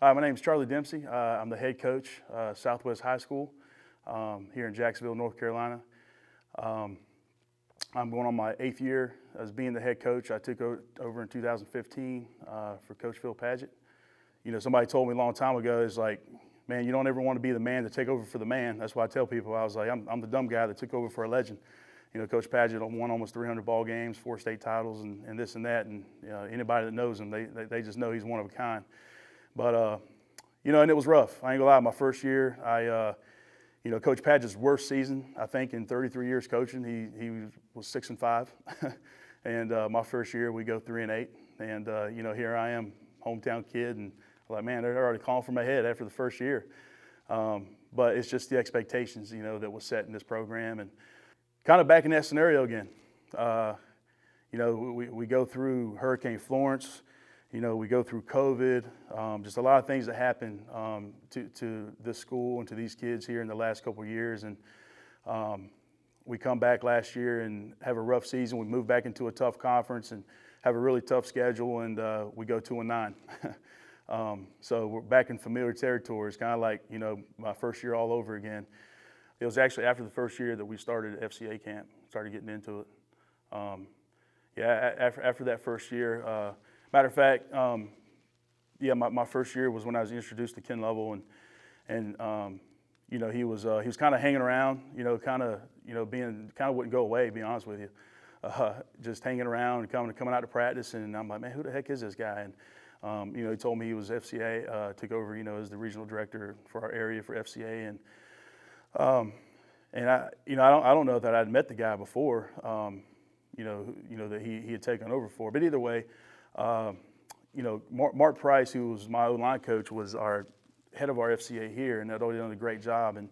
Hi, my name is Charlie Dempsey. I'm the head coach, Southwest High School here in Jacksonville, North Carolina. I'm going on my 8th year as being the head coach. I took over in 2015 for Coach Phil Padgett. You know, somebody told me a long time ago, it's like, man, you don't ever want to be the man to take over for the man. That's why I tell people, I was like, I'm the dumb guy that took over for a legend. You know, Coach Padgett won almost 300 ball games, 4 state titles, and this and that. And anybody that knows him, they just know he's one of a kind. But, you know, and it was rough. I ain't gonna lie, my first year, you know, Coach Padgett's worst season, I think, in 33 years coaching, he was 6-5. And my first year, we go 3-8. And, you know, here I am, hometown kid, and I'm like, man, they're already calling for my head after the first year. But it's just the expectations, you know, that was set in this program. And kind of back in that scenario again. You know, we go through Hurricane Florence. You know, we go through COVID, just a lot of things that happen to this school and to these kids here in the last couple of years. And we come back last year and have a rough season. We move back into a tough conference and have a really tough schedule, and we go 2-9. So we're back in familiar territory. It's kind of like, you know, my first year all over again. It was actually after the first year that we started FCA camp, started getting into it. Yeah, after that first year, matter of fact, yeah, my first year was when I was introduced to Ken Lovell, and you know, he was kind of hanging around, you know, being wouldn't go away, to be honest with you, just hanging around and coming out to practice, and I'm like, man, who the heck is this guy? And you know, he told me he was FCA, took over, you know, as the regional director for our area for FCA, and I don't know that I'd met the guy before, you know that he had taken over for, but either way. You know, Mark Price, who was my O-line coach, was our head of our FCA here, and had already done a great job. And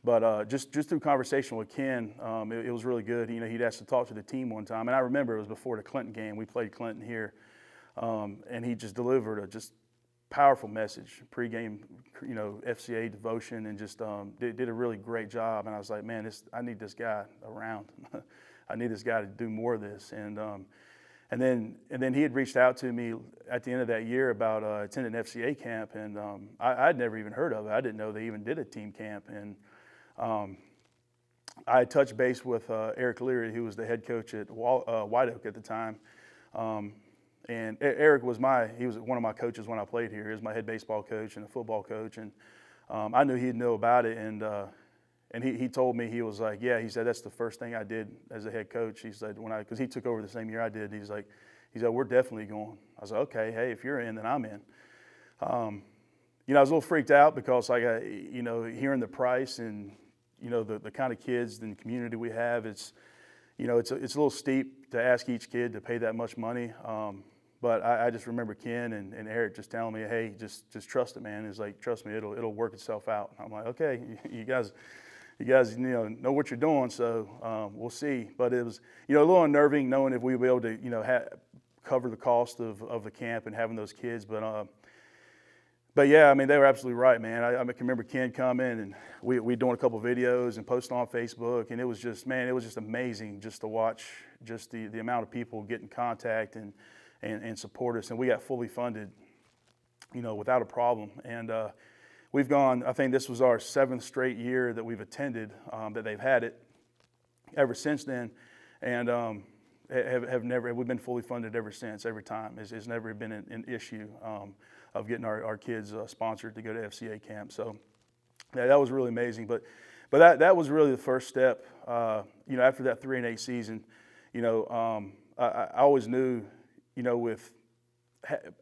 but just through conversation with Ken, it was really good. You know, he'd asked to talk to the team one time, and I remember it was before the Clinton game. We played Clinton here, and he just delivered a just powerful message, pregame, you know, FCA devotion, and just did a really great job. And I was like, man, I need this guy around. I need this guy to do more of this. And then he had reached out to me at the end of that year about attending FCA camp, and I'd never even heard of it. I didn't know they even did a team camp. And I had touched base with Eric Leary, who was the head coach at White Oak at the time. And Eric he was one of my coaches when I played here. He was my head baseball coach and a football coach, and I knew he'd know about it. And he told me, he was like, yeah, he said, that's the first thing I did as a head coach. He said, because he took over the same year I did, he said, we're definitely going. I was like, okay, hey, if you're in, then I'm in. You know, I was a little freaked out because, like, you know, hearing the price and, you know, the kind of kids and community we have, it's a little steep to ask each kid to pay that much money. But I just remember Ken and Eric just telling me, hey, just trust it, man. It's like, trust me, it'll work itself out. I'm like, okay, you guys, know what you're doing, so we'll see. But it was, you know, a little unnerving knowing if we would be able to, you know, cover the cost of the camp and having those kids. But yeah, I mean, they were absolutely right, man. I can remember Ken coming, and we doing a couple videos and posting on Facebook, and it was just, man, it was just amazing just to watch just the amount of people get in contact and support us. And we got fully funded, you know, without a problem. And we've gone, I think this was our 7th straight year that we've attended, that they've had it ever since then. And we've been fully funded ever since, every time. It's never been an issue of getting our kids sponsored to go to FCA camp. So yeah, that was really amazing. But that was really the first step. You know, after that 3-8 season, you know, I always knew, you know, with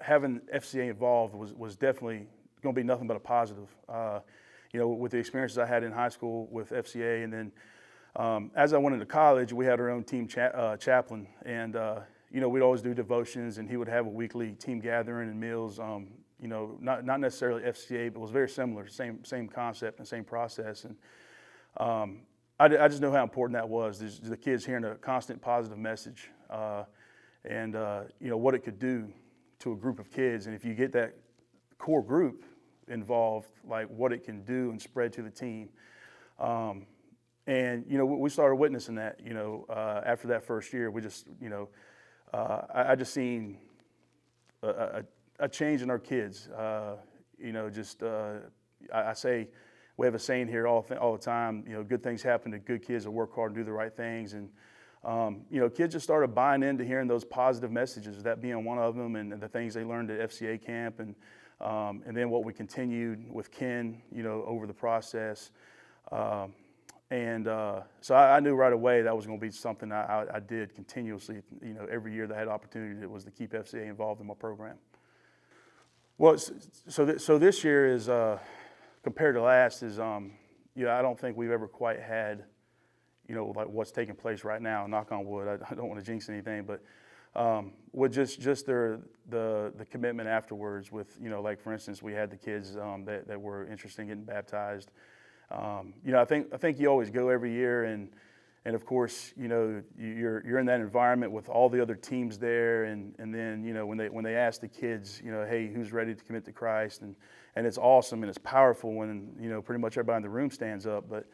having FCA involved was definitely going to be nothing but a positive. You know, with the experiences I had in high school with FCA, and then as I went into college, we had our own team chaplain, and you know, we'd always do devotions, and he would have a weekly team gathering and meals. You know, not necessarily FCA, but it was very similar, same concept and same process. And I just know how important that was. The kids hearing a constant positive message, and you know what it could do to a group of kids, and if you get that core group involved, like what it can do and spread to the team. And, you know, we started witnessing that, you know, after that first year. We just, you know, I just seen a change in our kids. I say we have a saying here all the time. Good things happen to good kids that work hard and do the right things. And kids just started buying into hearing those positive messages. That being one of them, and the things they learned at FCA camp, and then what we continued with Ken, over the process. So I knew right away that was going to be something I did continuously, every year that I had opportunity, it was to keep FCA involved in my program. Well, so this year is, compared to last, is, I don't think we've ever quite had, like what's taking place right now, knock on wood. I don't want to jinx anything, but with just the commitment afterwards with, like for instance, we had the kids that were interested in getting baptized. I think you always go every year, and of course, you're in that environment with all the other teams there, and then when they ask the kids, hey, who's ready to commit to Christ, and it's awesome and it's powerful when pretty much everybody in the room stands up, but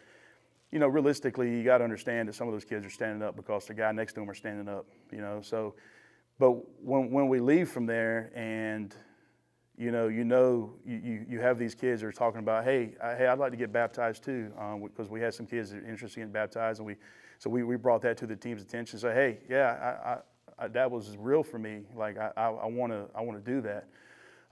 realistically, you got to understand that some of those kids are standing up because the guy next to them are standing up, so, but when we leave from there and you have these kids that are talking about, hey, I'd like to get baptized too, because we had some kids that are interested in getting baptized, and we brought that to the team's attention. So hey, yeah, I that was real for me. Like I want to do that,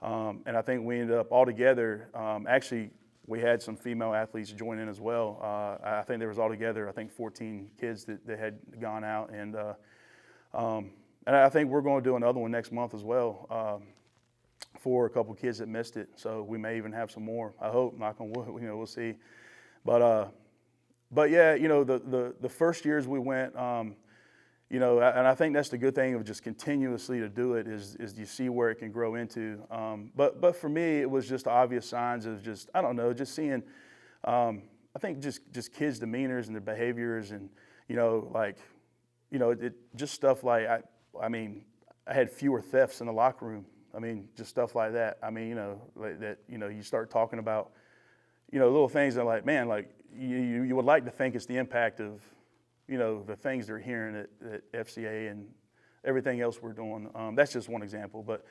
and I think we ended up all together. Actually, we had some female athletes join in as well. I think there was altogether 14 kids that had gone out, and I think we're going to do another one next month as well. For a couple kids that missed it, so we may even have some more. I hope, knock on wood. We'll see. But yeah, the first years we went, and I think that's the good thing of just continuously to do it is you see where it can grow into. But for me, it was just obvious signs of just seeing. I think just kids' demeanors and their behaviors, and just stuff like I had fewer thefts in the locker room. Just stuff like that. You start talking about, little things that you would like to think it's the impact of, the things they're hearing at FCA and everything else we're doing. That's just one example, but,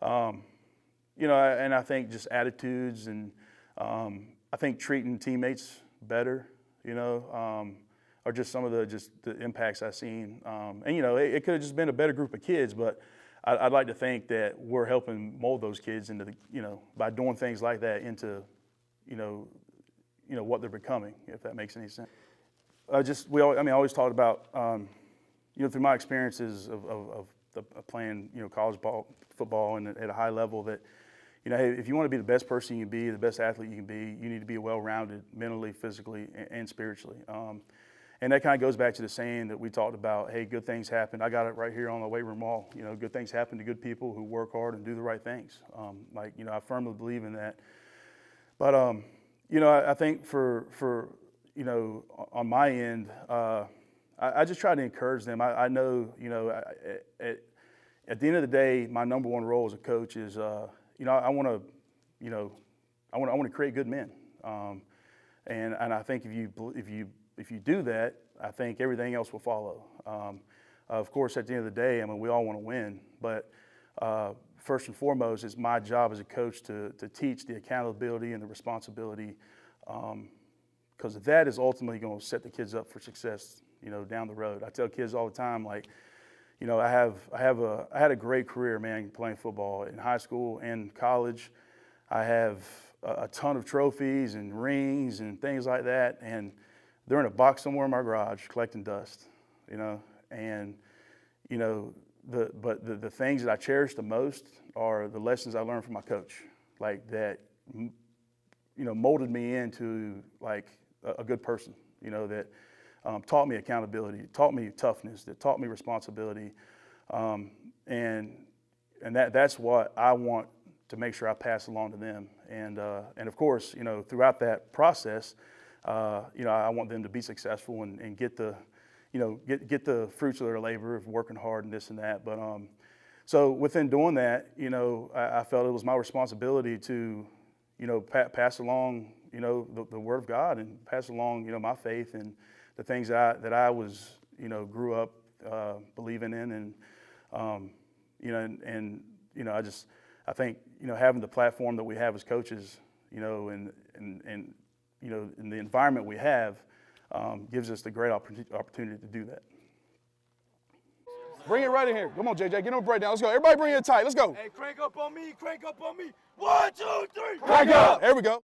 and I think just attitudes and, I think treating teammates better, are just some of the impacts I've seen. And, it could have just been a better group of kids, but I'd like to think that we're helping mold those kids into by doing things like that into, what they're becoming, if that makes any sense. I always talked about, through my experiences of playing, college football and at a high level that, hey, if you want to be the best person you can be, the best athlete you can be, you need to be well-rounded mentally, physically, and spiritually. And that kind of goes back to the saying that we talked about, hey, good things happen. I got it right here on the weight room wall. Good things happen to good people who work hard and do the right things. I firmly believe in that. But, I think for on my end, I just try to encourage them. I know, at the end of the day, my number one role as a coach is, I want to create good men. And I think if you do that, I think everything else will follow. Of course, at the end of the day, we all want to win, but first and foremost, it's my job as a coach to teach the accountability and the responsibility, because that is ultimately going to set the kids up for success, down the road. I tell kids all the time, I had a great career, man, playing football in high school and college. I have a ton of trophies and rings and things like that, and they're in a box somewhere in my garage collecting dust, and the things that I cherish the most are the lessons I learned from my coach, that molded me into a good person, that taught me accountability, taught me toughness, that taught me responsibility, and that's what I want to make sure I pass along to them, and of course, throughout that process, I want them to be successful and get the, get the fruits of their labor of working hard and this and that. But so within doing that, I felt it was my responsibility to, pass along, the Word of God and pass along, my faith and the things that I was, grew up believing in, and I I think, having the platform that we have as coaches, and in the environment we have, gives us the great opportunity to do that. Bring it right in here. Come on, JJ. Get on breakdown. Let's go. Everybody bring it tight. Let's go. Hey, crank up on me. Crank up on me. 1, 2, 3. Crank up. There we go.